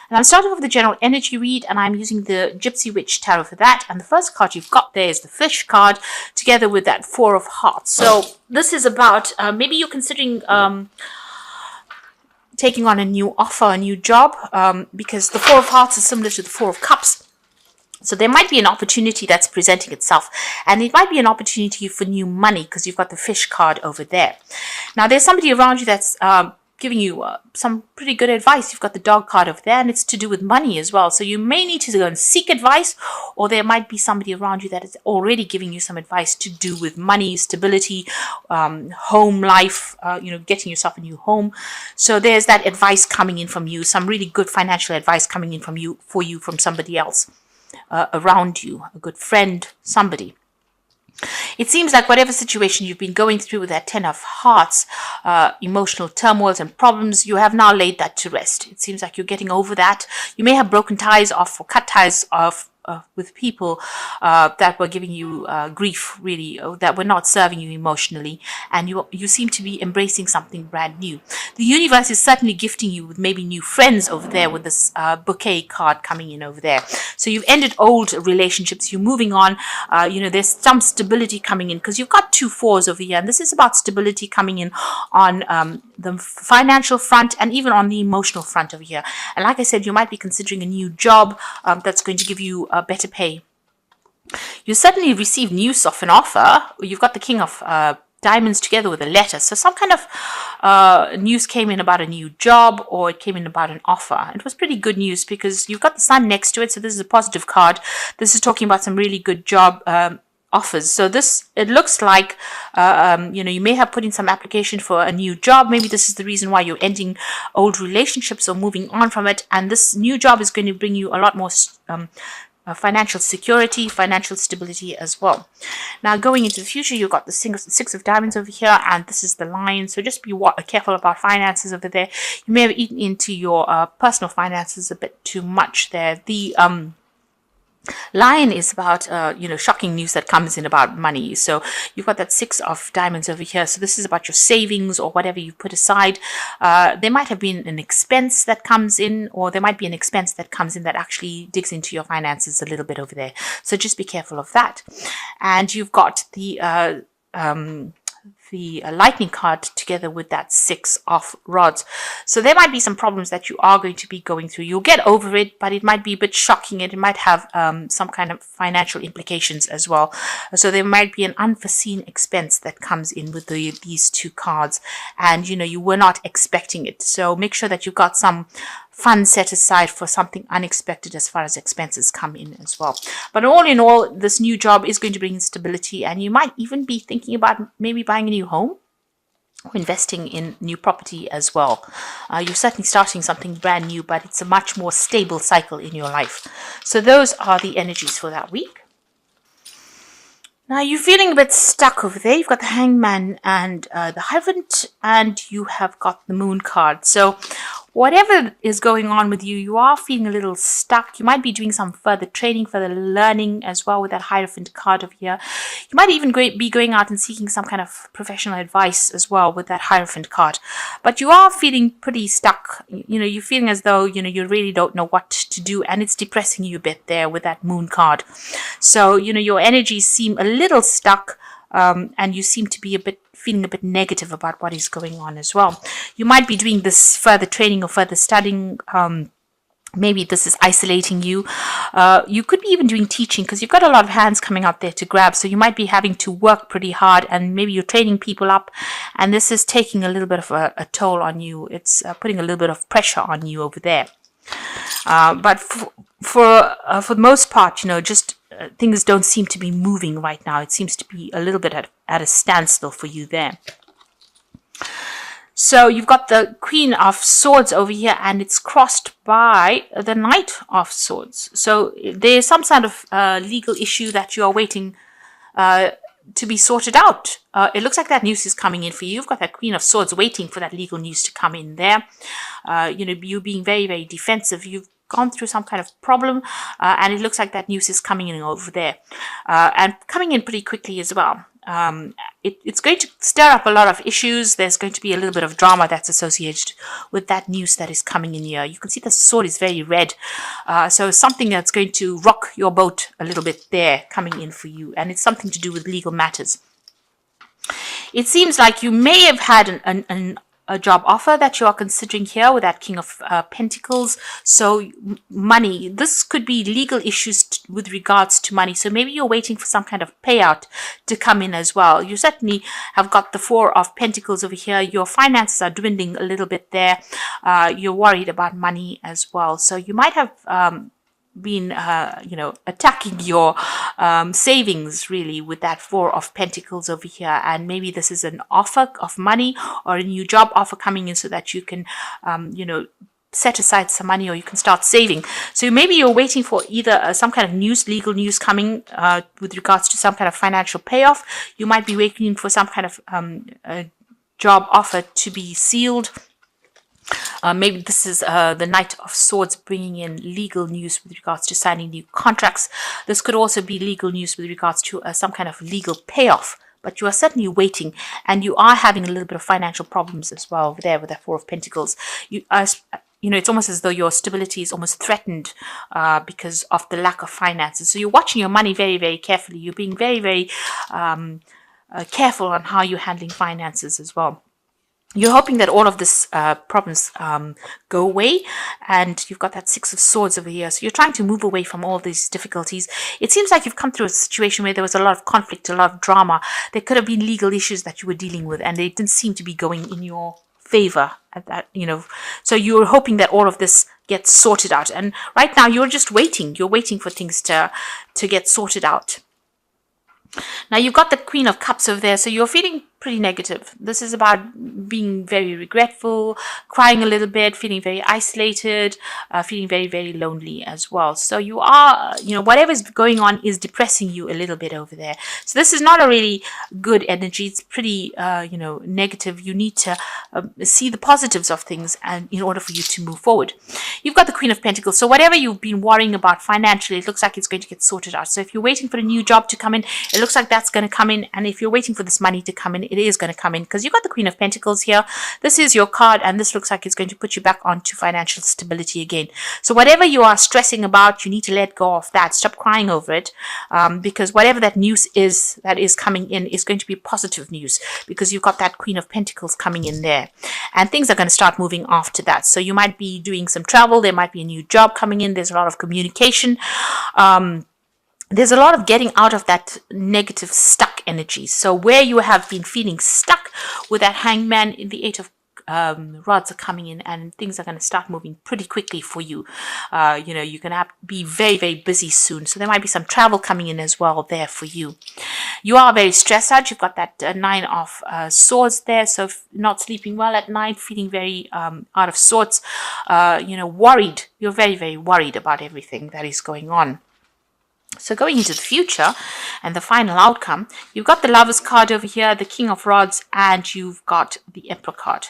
And I'm starting off with the general energy read, and I'm using the Gypsy Witch Tarot for that. And the first card you've got there is the Fish card, together with that Four of Hearts. So this is about maybe you're considering taking on a new offer, a new job, because the Four of Hearts is similar to the Four of Cups. So there might be an opportunity that's presenting itself, and it might be an opportunity for new money because you've got the Fish card over there. Now there's somebody around you that's giving you some pretty good advice. You've got the Dog card over there, and it's to do with money as well. So you may need to go and seek advice, or there might be somebody around you that is already giving you some advice to do with money, stability, home life, getting yourself a new home. So there's that advice coming in from you, some really good financial advice coming in from you, from somebody else around you, a good friend, somebody. It seems like whatever situation you've been going through with that Ten of Hearts, emotional turmoils and problems, you have now laid that to rest. It seems like you're getting over that. You may have broken ties off or cut ties off with people that were giving you grief, really, that were not serving you emotionally, and you seem to be embracing something brand new. The universe is certainly gifting you with maybe new friends over there with this bouquet card coming in over there. So you've ended old relationships, you're moving on. There's some stability coming in because you've got 2 4s over here, and this is about stability coming in on the financial front and even on the emotional front over here. And like I said, you might be considering a new job that's going to give you better pay. You certainly receive news of an offer. You've got the King of Diamonds together with a letter. So some kind of news came in about a new job, or it came in about an offer. It was pretty good news because you've got the Sun next to it. So this is a positive card. This is talking about some really good job offers. So it looks like you may have put in some application for a new job. Maybe this is the reason why you're ending old relationships or moving on from it, and this new job is going to bring you a lot more financial security, financial stability as well. Now going into the future, you've got the Six of Diamonds over here, and this is the Lion. So just be careful about finances over there. You may have eaten into your personal finances a bit too much there. The Lion is about, shocking news that comes in about money. So you've got that Six of Diamonds over here. So this is about your savings or whatever you put aside. There might have been an expense that comes in, or there might be an expense that comes in that actually digs into your finances a little bit over there. So just be careful of that. And you've got the lightning card together with that Six of Rods. So there might be some problems that you are going to be going through. You'll get over it, but it might be a bit shocking. It might have some kind of financial implications as well. So there might be an unforeseen expense that comes in with these 2 cards, and you were not expecting it. So make sure that you've got some funds set aside for something unexpected as far as expenses come in as well. But all in all, this new job is going to bring stability, and you might even be thinking about maybe buying a new home or investing in new property as well. You're certainly starting something brand new, but it's a much more stable cycle in your life. So those are the energies for that week. Now you're feeling a bit stuck over there. You've got the Hangman and the Hierophant, and you have got the Moon card. So whatever is going on with you, you are feeling a little stuck. You might be doing some further training, further learning as well with that Hierophant card over here. You might even be going out and seeking some kind of professional advice as well with that Hierophant card. But you are feeling pretty stuck. You're feeling as though, you really don't know what to do, and it's depressing you a bit there with that Moon card. So, your energies seem a little stuck, and you seem to be feeling a bit negative about what is going on as well. You might be doing this further training or further studying. Maybe this is isolating you. You could be even doing teaching because you've got a lot of hands coming out there to grab. So you might be having to work pretty hard, and maybe you're training people up, and this is taking a little bit of a toll on you. It's putting a little bit of pressure on you over there. But for the most part, things don't seem to be moving right now. It seems to be a little bit at a standstill for you there. So you've got the Queen of Swords over here, and it's crossed by the Knight of Swords. So there's some sort of legal issue that you are waiting to be sorted out. It looks like that news is coming in for you. You've got that Queen of Swords waiting for that legal news to come in there. You being very, very defensive. You've gone through some kind of problem, and it looks like that news is coming in over there, and coming in pretty quickly as well. It's going to stir up a lot of issues. There's going to be a little bit of drama that's associated with that news that is coming in here. You can see the sword is very red. So something that's going to rock your boat a little bit there coming in for you. And it's something to do with legal matters. It seems like you may have had a job offer that you are considering here with that King of Pentacles. So money, this could be legal issues with regards to money. So maybe you're waiting for some kind of payout to come in as well. You certainly have got the Four of Pentacles over here. Your finances are dwindling a little bit there. You're worried about money as well. So you might have been attacking your savings really with that Four of Pentacles over here, and maybe this is an offer of money or a new job offer coming in so that you can set aside some money, or you can start saving. So maybe you're waiting for either some kind of news, legal news coming with regards to some kind of financial payoff. You might be waiting for some kind of a job offer to be sealed. Maybe this is the Knight of Swords bringing in legal news with regards to signing new contracts. This could also be legal news with regards to some kind of legal payoff. But you are certainly waiting, and you are having a little bit of financial problems as well over there with that Four of Pentacles. It's almost as though your stability is almost threatened because of the lack of finances. So you're watching your money very, very carefully. You're being very, very careful on how you're handling finances as well. You're hoping that all of this problems go away, and you've got that Six of Swords over here. So you're trying to move away from all these difficulties. It seems like you've come through a situation where there was a lot of conflict, a lot of drama. There could have been legal issues that you were dealing with, and they didn't seem to be going in your favor at that, So you're hoping that all of this gets sorted out. And right now you're just waiting. You're waiting for things to get sorted out. Now you've got the Queen of Cups over there, so you're feeling pretty negative. This is about being very regretful, crying a little bit, feeling very isolated, feeling very, very lonely as well. So you are, whatever's going on is depressing you a little bit over there. So this is not a really good energy. It's pretty, negative. You need to see the positives of things, and in order for you to move forward. You've got the Queen of Pentacles. So whatever you've been worrying about financially, it looks like it's going to get sorted out. So if you're waiting for a new job to come in, it looks like that's going to come in. And if you're waiting for this money to come in, it is going to come in, because you've got the Queen of Pentacles here. This is your card, and this looks like it's going to put you back onto financial stability again. So whatever you are stressing about, you need to let go of that. Stop crying over it, because whatever that news is that is coming in is going to be positive news, because you've got that Queen of Pentacles coming in there, and things are going to start moving after that. So you might be doing some travel. There might be a new job coming in. There's a lot of communication. There's a lot of getting out of that negative stuck energy. So where you have been feeling stuck with that Hangman, in the Eight of rods are coming in, and things are going to start moving pretty quickly for you. You're going to have to be very, very busy soon. So there might be some travel coming in as well there for you. You are very stressed out. You've got that Nine of Swords there. So if not sleeping well at night, feeling very out of sorts, worried. You're very, very worried about everything that is going on. So going into the future and the final outcome, you've got the Lovers card over here, the King of Rods, and you've got the Emperor card.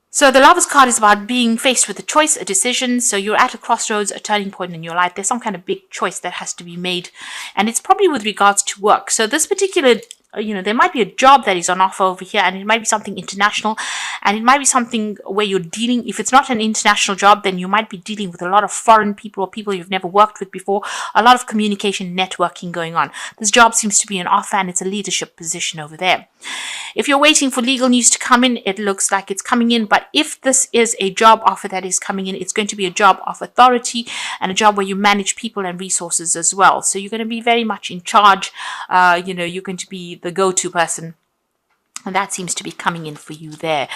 So the Lovers card is about being faced with a choice, a decision. So you're at a crossroads, a turning point in your life. There's some kind of big choice that has to be made, and it's probably with regards to work. So this particular there might be a job that is on offer over here, and it might be something international, and it might be something where you're dealing, if it's not an international job, then you might be dealing with a lot of foreign people or people you've never worked with before, a lot of communication, networking going on. This job seems to be an offer, and it's a leadership position over there. If you're waiting for legal news to come in, it looks like it's coming in, but if this is a job offer that is coming in, it's going to be a job of authority and a job where you manage people and resources as well. So you're going to be very much in charge. You're going to be the go-to person, and that seems to be coming in for you there.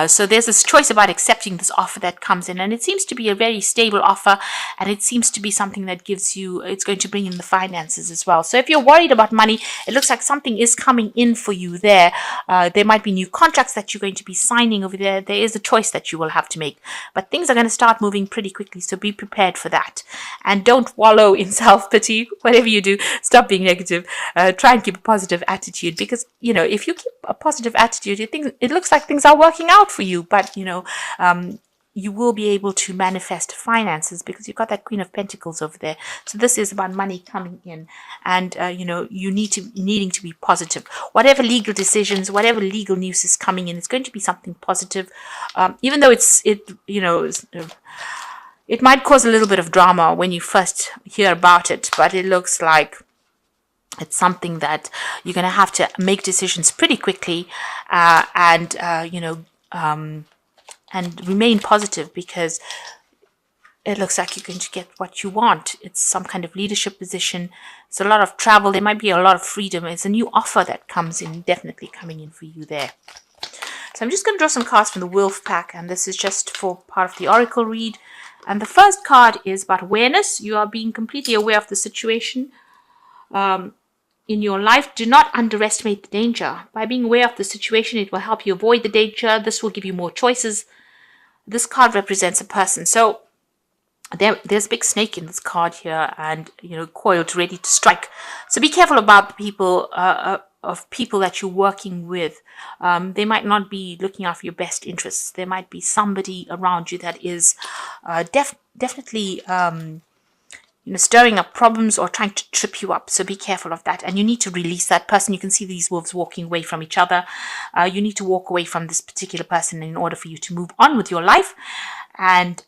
So there's this choice about accepting this offer that comes in, and it seems to be a very stable offer, and it seems to be something that gives you, it's going to bring in the finances as well. So if you're worried about money, it looks like something is coming in for you there. There might be new contracts that you're going to be signing over there. There is a choice that you will have to make, but things are going to start moving pretty quickly, so be prepared for that. And don't wallow in self-pity. Whatever you do, stop being negative. Try and keep a positive attitude, because if you keep a positive attitude, it looks like things are working out for you, but you will be able to manifest finances because you've got that Queen of Pentacles over there. So this is about money coming in, and you needing to be positive. Whatever legal decisions, whatever legal news is coming in, it's going to be something positive, even though it might cause a little bit of drama when you first hear about it, but it looks like it's something that you're going to have to make decisions pretty quickly, and remain positive, because it looks like you're going to get what you want. It's some kind of leadership position. It's a lot of travel. There might be a lot of freedom. It's a new offer that comes in, definitely coming in for you there. So I'm just going to draw some cards from the Wolf pack, and this is just for part of the Oracle read. And the first card is about awareness. You are being completely aware of the situation in your life. Do not underestimate the danger. By being aware of the situation, it will help you avoid the danger. This will give you more choices. This card represents a person. So there's a big snake in this card here, and coiled, ready to strike. So be careful about the people of people that you're working with. They might not be looking out for your best interests. There might be somebody around you that is definitely stirring up problems or trying to trip you up. So be careful of that. And you need to release that person. You can see these wolves walking away from each other. You need to walk away from this particular person in order for you to move on with your life. And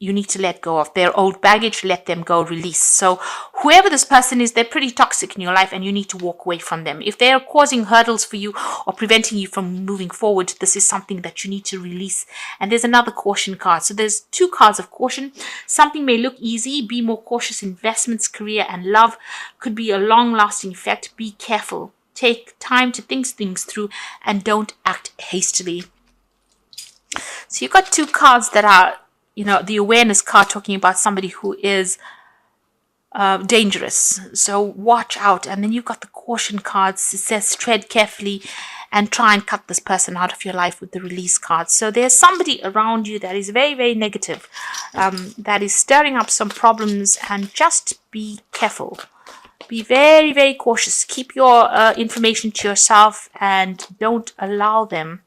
you need to let go of their old baggage, let them go, release. So whoever this person is, they're pretty toxic in your life, and you need to walk away from them. If they're causing hurdles for you or preventing you from moving forward, this is something that you need to release. And there's another caution card. So there's two cards of caution. Something may look easy. Be more cautious. Investments, career, and love could be a long-lasting effect. Be careful. Take time to think things through, and don't act hastily. So you've got two cards that are the awareness card, talking about somebody who is dangerous. So watch out. And then you've got the caution cards. It says tread carefully and try and cut this person out of your life with the release card. So there's somebody around you that is very, very negative, that is stirring up some problems, and just be careful. Be very, very cautious. Keep your information to yourself, and don't allow them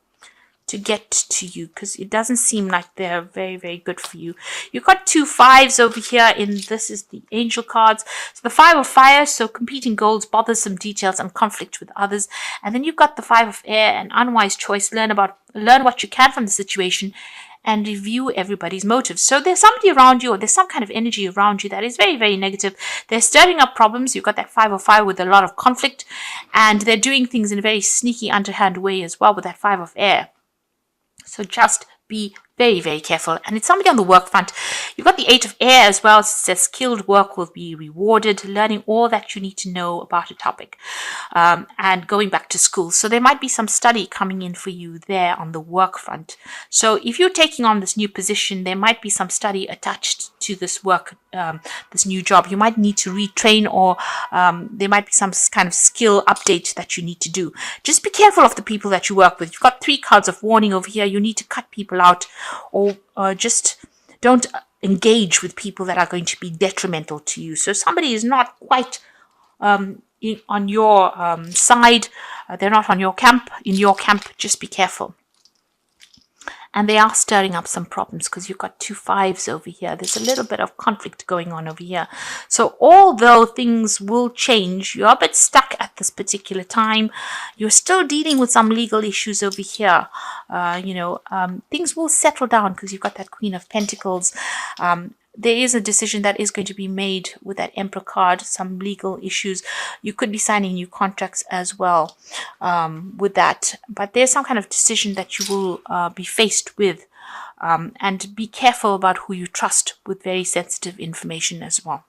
to get to you, because it doesn't seem like they're very, very good for you. You've got 2 5s over here, and this is the angel cards. So the 5 of fire, so competing goals, bothersome details, and conflict with others. And then you've got the 5 of air, an unwise choice. Learn what you can from the situation, and review everybody's motives. So there's somebody around you, or there's some kind of energy around you that is very, very negative. They're stirring up problems. You've got that 5 of fire with a lot of conflict, and they're doing things in a very sneaky, underhand way as well with that 5 of air. So just be very, very careful. And it's somebody on the work front. You've got the 8 of air as well. It says skilled work will be rewarded, learning all that you need to know about a topic, and going back to school. So there might be some study coming in for you there on the work front. So if you're taking on this new position, there might be some study attached to this work, this new job. You might need to retrain, or there might be some kind of skill update that you need to do. Just be careful of the people that you work with. You've got 3 cards of warning over here. You need to cut people out, or just don't engage with people that are going to be detrimental to you. So somebody is not quite on your side. They're not on your camp. In your camp, just be careful. And they are stirring up some problems, because you've got 2 5s over here. There's a little bit of conflict going on over here. So although things will change, you're a bit stuck at this particular time. You're still dealing with some legal issues over here. Things will settle down, because you've got that Queen of Pentacles. There is a decision that is going to be made with that Emperor card, some legal issues. You could be signing new contracts as well with that. But there's some kind of decision that you will be faced with. And be careful about who you trust with very sensitive information as well.